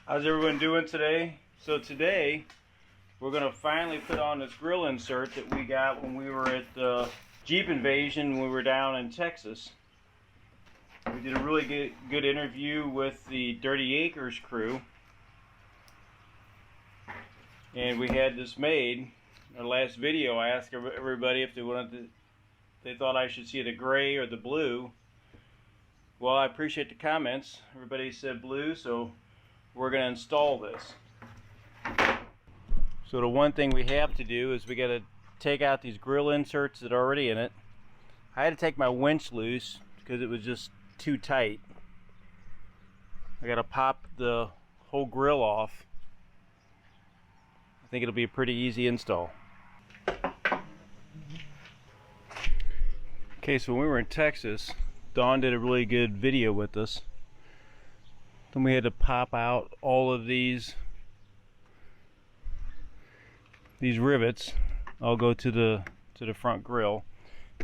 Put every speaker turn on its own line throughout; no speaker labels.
How's everyone doing today? So today we're going to finally put on this grill insert that we got when we were at the Jeep Invasion when we were down in Texas. We did a really good interview with the Dirty Acres crew, and we had this made. In our last video I asked everybody if they thought I should see the gray or the blue. Well, I appreciate the comments. Everybody said blue, so we're going to install this. So the one thing we have to do is we got to take out these grill inserts that are already in it. I had to take my winch loose because it was just too tight. I got to pop the whole grill off. I think it'll be a pretty easy install. Okay, so when we were in Texas, Dawn did a really good video with us. Then we had to pop out all of these rivets. I'll go to the front grill.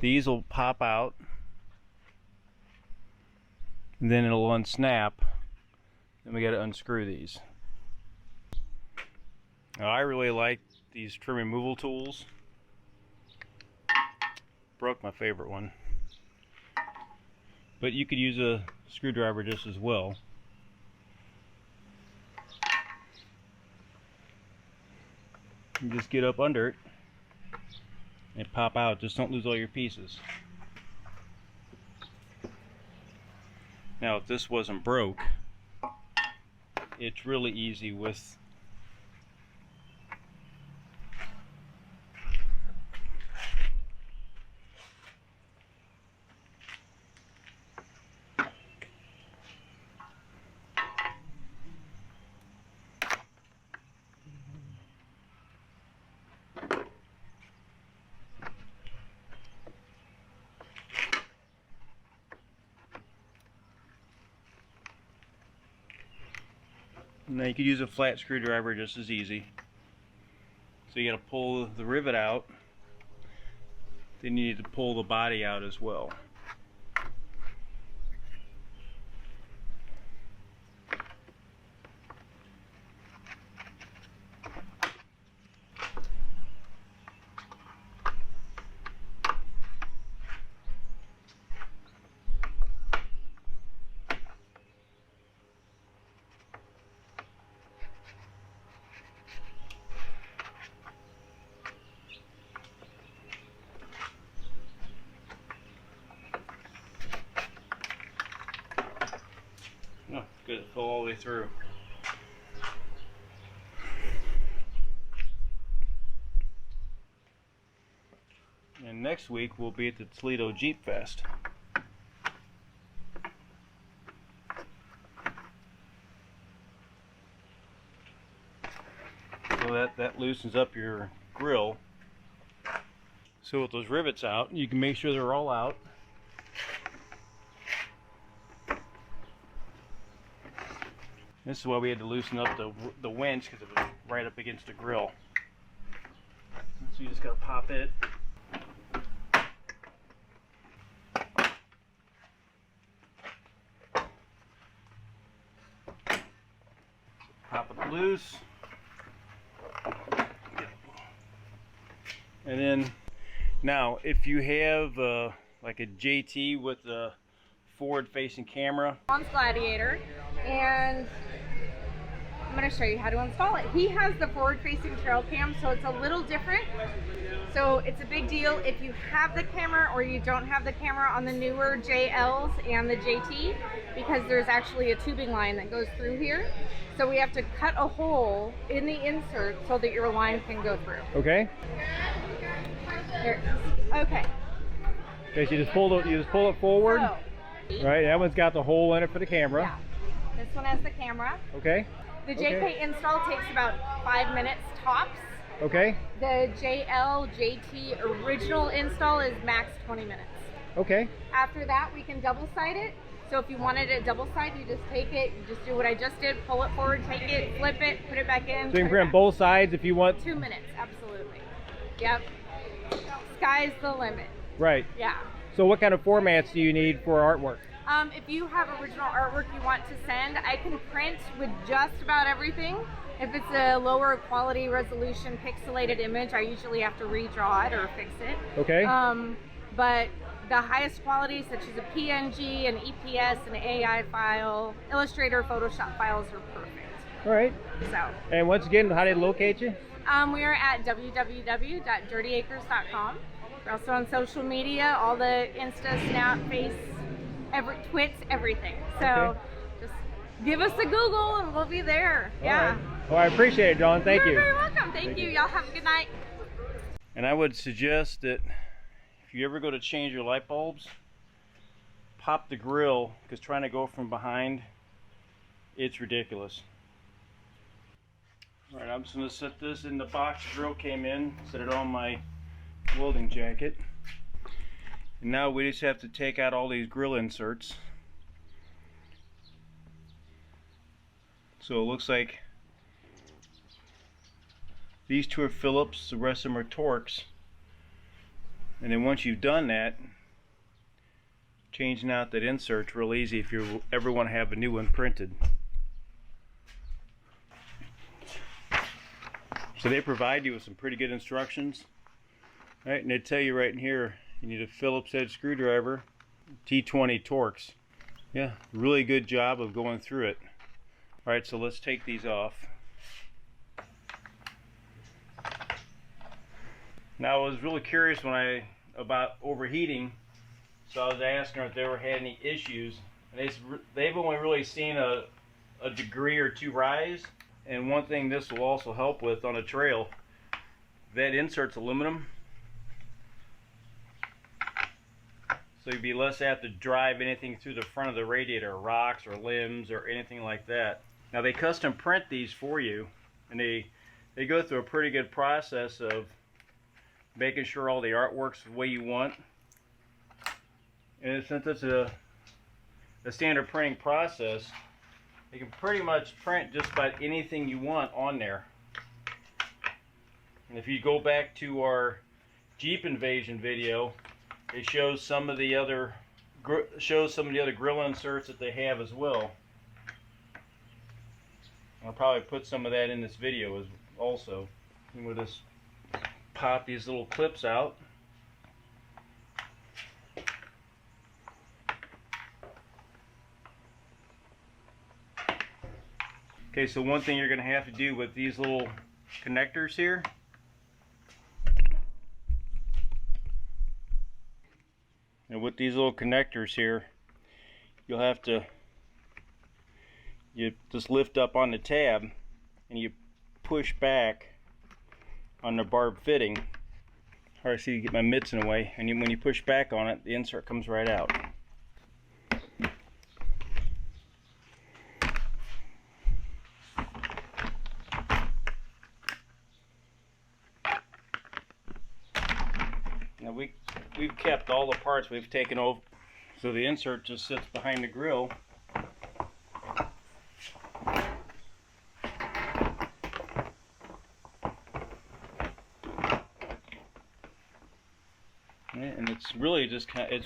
These will pop out, and then it'll unsnap. Then we got to unscrew these. Now, I really like these trim removal tools. Broke my favorite one, but you could use a screwdriver just as well. You just get up under it and pop out. Just don't lose all your pieces. Now, if this wasn't broke, it's really easy with now you could use a flat screwdriver just as easy. So you got to pull the rivet out, then you need to pull the body out as well. Oh, good, it fell all the way through. And next week we'll be at the Toledo Jeep Fest. So that loosens up your grill. So with those rivets out, you can make sure they're all out. This is why we had to loosen up the winch, because it was right up against the grill. So you just got to pop it. Pop it loose. And then, now if you have like a JT with a forward-facing camera.
On Gladiator, and I'm going to show you how to install it. He has the forward-facing trail cam, so it's a little different. So it's a big deal if you have the camera or you don't have the camera on the newer JLs and the JT, because there's actually a tubing line that goes through here. So we have to cut a hole in the insert so that your line can go through.
Okay.
Here. Okay.
Okay, so you just pull it forward.
So,
right, that one's got the hole in it for the camera.
Yeah. This one has the camera.
Okay.
The JK install takes about 5 minutes tops.
Okay.
The JL JT original install is max 20 minutes.
Okay.
After that, we can double side it. So if you wanted it double side, you just take it, you just do what I just did, pull it forward, take it, flip it, put it back in.
So you can print both sides if you want.
2 minutes, absolutely. Yep. Sky's the limit.
Right.
Yeah.
So what kind of formats do you need for artwork?
If you have original artwork you want to send, I can print with just about everything. If it's a lower quality resolution pixelated image, I usually have to redraw it or fix it.
Okay.
But the highest quality, such as a PNG, an EPS, an AI file, Illustrator, Photoshop files are perfect.
All right.
So.
And once again, how do they locate you?
We are at www.dirtyacres.com. We're also on social media, all the Insta, Snap, Face, Twits, everything. So
okay.
Just give us a Google and we'll be there.
All
yeah.
Right. Well, I appreciate it, Dawn. Thank you.
You're very welcome. Thank you. Y'all have a good night.
And I would suggest that if you ever go to change your light bulbs, pop the grill, because trying to go from behind, it's ridiculous. All right, I'm just going to set this in the box the grill came in, set it on my welding jacket. And now we just have to take out all these grill inserts. So it looks like these two are Phillips, the rest of them are Torx. And then once you've done that, changing out that insert's real easy if you ever want to have a new one printed. So they provide you with some pretty good instructions. All right, and they tell you right in here, you need a Phillips head screwdriver, T20 Torx. Yeah, really good job of going through it. All right, so let's take these off. Now I was really curious about overheating, so I was asking if they ever had any issues. And they've only really seen a degree or two rise. And one thing this will also help with on a trail, that insert's aluminum, so you'd be less apt to drive anything through the front of the radiator, rocks or limbs or anything like that. Now they custom print these for you, and they go through a pretty good process of making sure all the artwork's the way you want. And since it's a standard printing process, you can pretty much print just about anything you want on there. And if you go back to our Jeep invasion video, it shows some of the other grill inserts that they have as well. I'll probably put some of that in this video also. And we'll just pop these little clips out. Okay, so one thing you're going to have to do with these little connectors here, and with these little connectors here, you just lift up on the tab and you push back on the barb fitting. Hard to see to get my mitts in the way, and when you push back on it, the insert comes right out. Now we've kept all the parts we've taken over, so the insert just sits behind the grill. And it's really just it's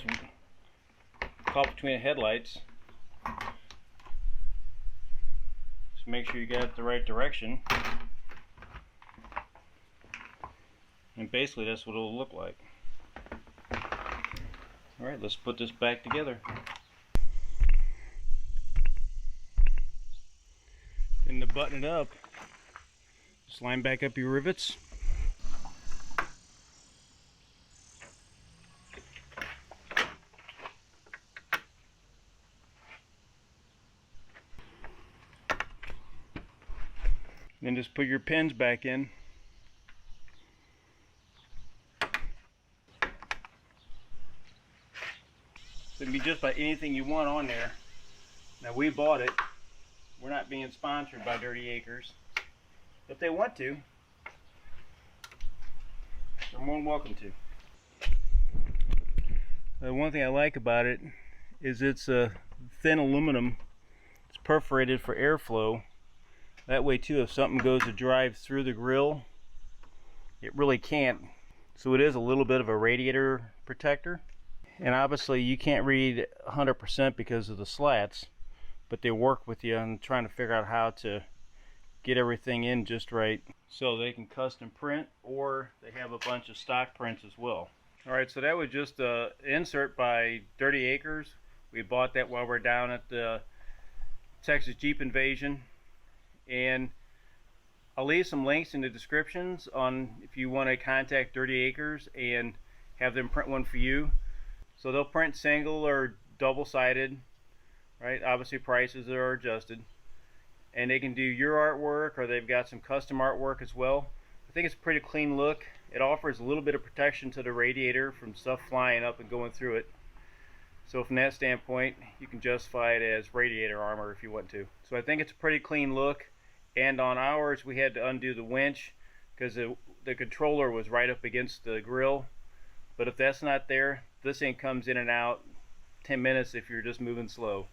caught between the headlights. Just make sure you got it the right direction. And basically that's what it'll look like. Alright, let's put this back together. And to button it up, just line back up your rivets. Then just put your pins back in. So it can be just about anything you want on there. Now we bought it. We're not being sponsored by Dirty Acres. If they want to, they're more than welcome to. One thing I like about it is it's a thin aluminum. It's perforated for airflow. That way too, if something goes to drive through the grill, it really can't. So it is a little bit of a radiator protector. And obviously you can't read 100% because of the slats, but they work with you on trying to figure out how to get everything in just right, so they can custom print, or they have a bunch of stock prints as well. Alright, so that was just an insert by Dirty Acres. We bought that while we're down at the Texas Jeep Invasion, and I'll leave some links in the descriptions on if you want to contact Dirty Acres and have them print one for you. So they'll print single or double-sided, right? Obviously prices are adjusted. And they can do your artwork, or they've got some custom artwork as well. I think it's a pretty clean look. It offers a little bit of protection to the radiator from stuff flying up and going through it. So from that standpoint, you can justify it as radiator armor if you want to. So I think it's a pretty clean look. And on ours, we had to undo the winch because the controller was right up against the grill. But if that's not there, this thing comes in and out 10 minutes if you're just moving slow.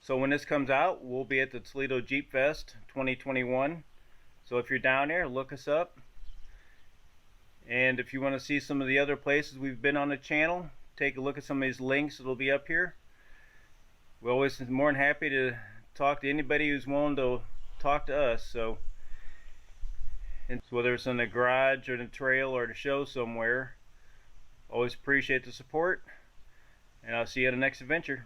So when this comes out, we'll be at the Toledo Jeep Fest 2021. So if you're down there, look us up. And if you want to see some of the other places we've been on the channel, take a look at some of these links that'll be up here. We're always more than happy to talk to anybody who's willing to talk to us. So, and whether it's in the garage or the trail or the show somewhere, always appreciate the support. And I'll see you at the next adventure.